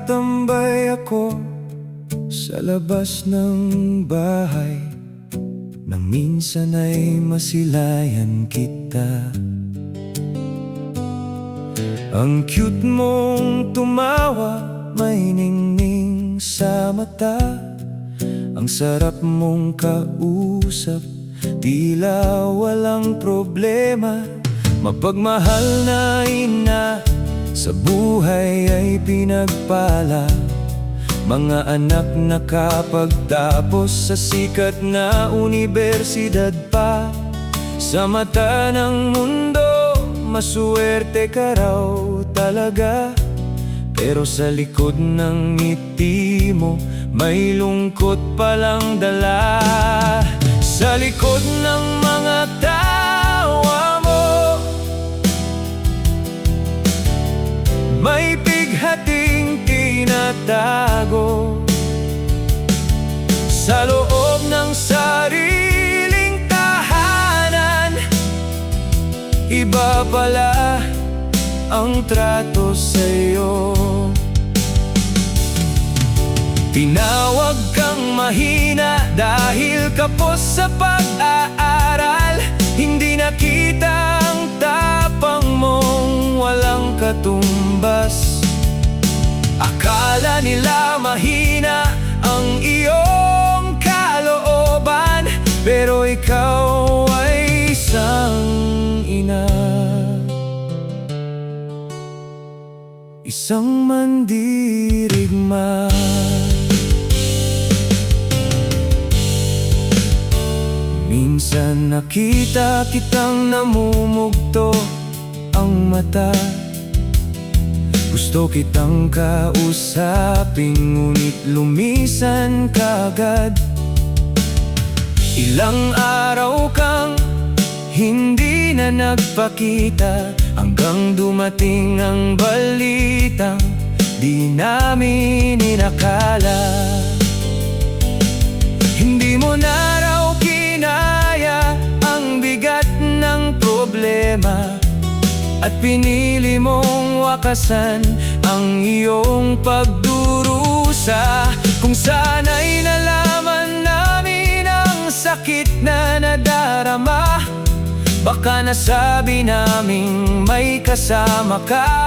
Nagtatambay ako sa labas ng bahay nang minsan ay masilayan kita. Ang cute mong tumawa, may ningning sa mata. Ang sarap mong kausap, tila walang problema. Mapagmahal na ina, sa buhay ay pinagpala. Mga anak nakapagtapos sa sikat na universidad pa. Sa mata ng mundo, masuwerte ka raw talaga. Pero sa likod ng ngiti mo, may lungkot palang dala. Sa likod ng mga tawa mo, may bighating tinatago. Sa loob ng sariling tahanan, iba pala ang trato sa'yo. Tinawag kang mahina dahil kapos sa pag-aaral. Hindi nakita ang tapang mong walang katumbas. Akala nila mahina ang iyong kalooban, pero ikaw ay isang ina, isang mandirigma. Minsan nakita kitang namumugto ang mata. Gusto kitang kausapin, ngunit lumisan kagad. Ilang araw kang hindi na nagpakita, hanggang dumating ang balitang di namin inakala. Hindi mo na raw kinaya ang bigat ng problema, at pinili mong wakasan ang iyong pagdurusa. Kung sana'y nalaman namin ang sakit na nadarama, baka nasabi naming may kasama ka.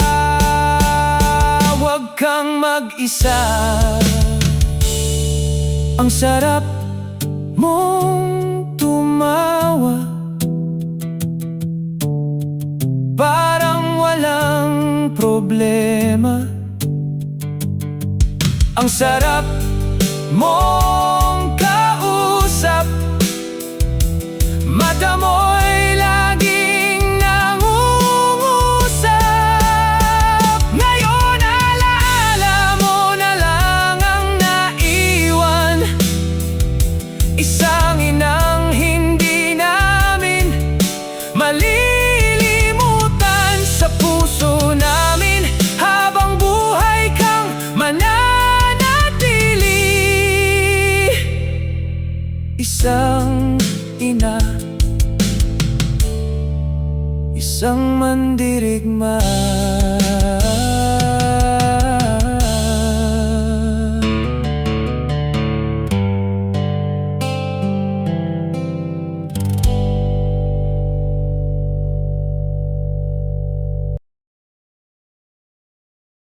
Huwag kang mag-isa, ang sarap mong tumawa, parang walang problema. Ang sarap mong kausap, mata mo'y laging nangungusap. Ngayon alaala mo na lang ang naiwan, isang inang hindi namin malilimutan. Sa puso namin habang buhay kang mananatili, isang ina, isang mandirigma.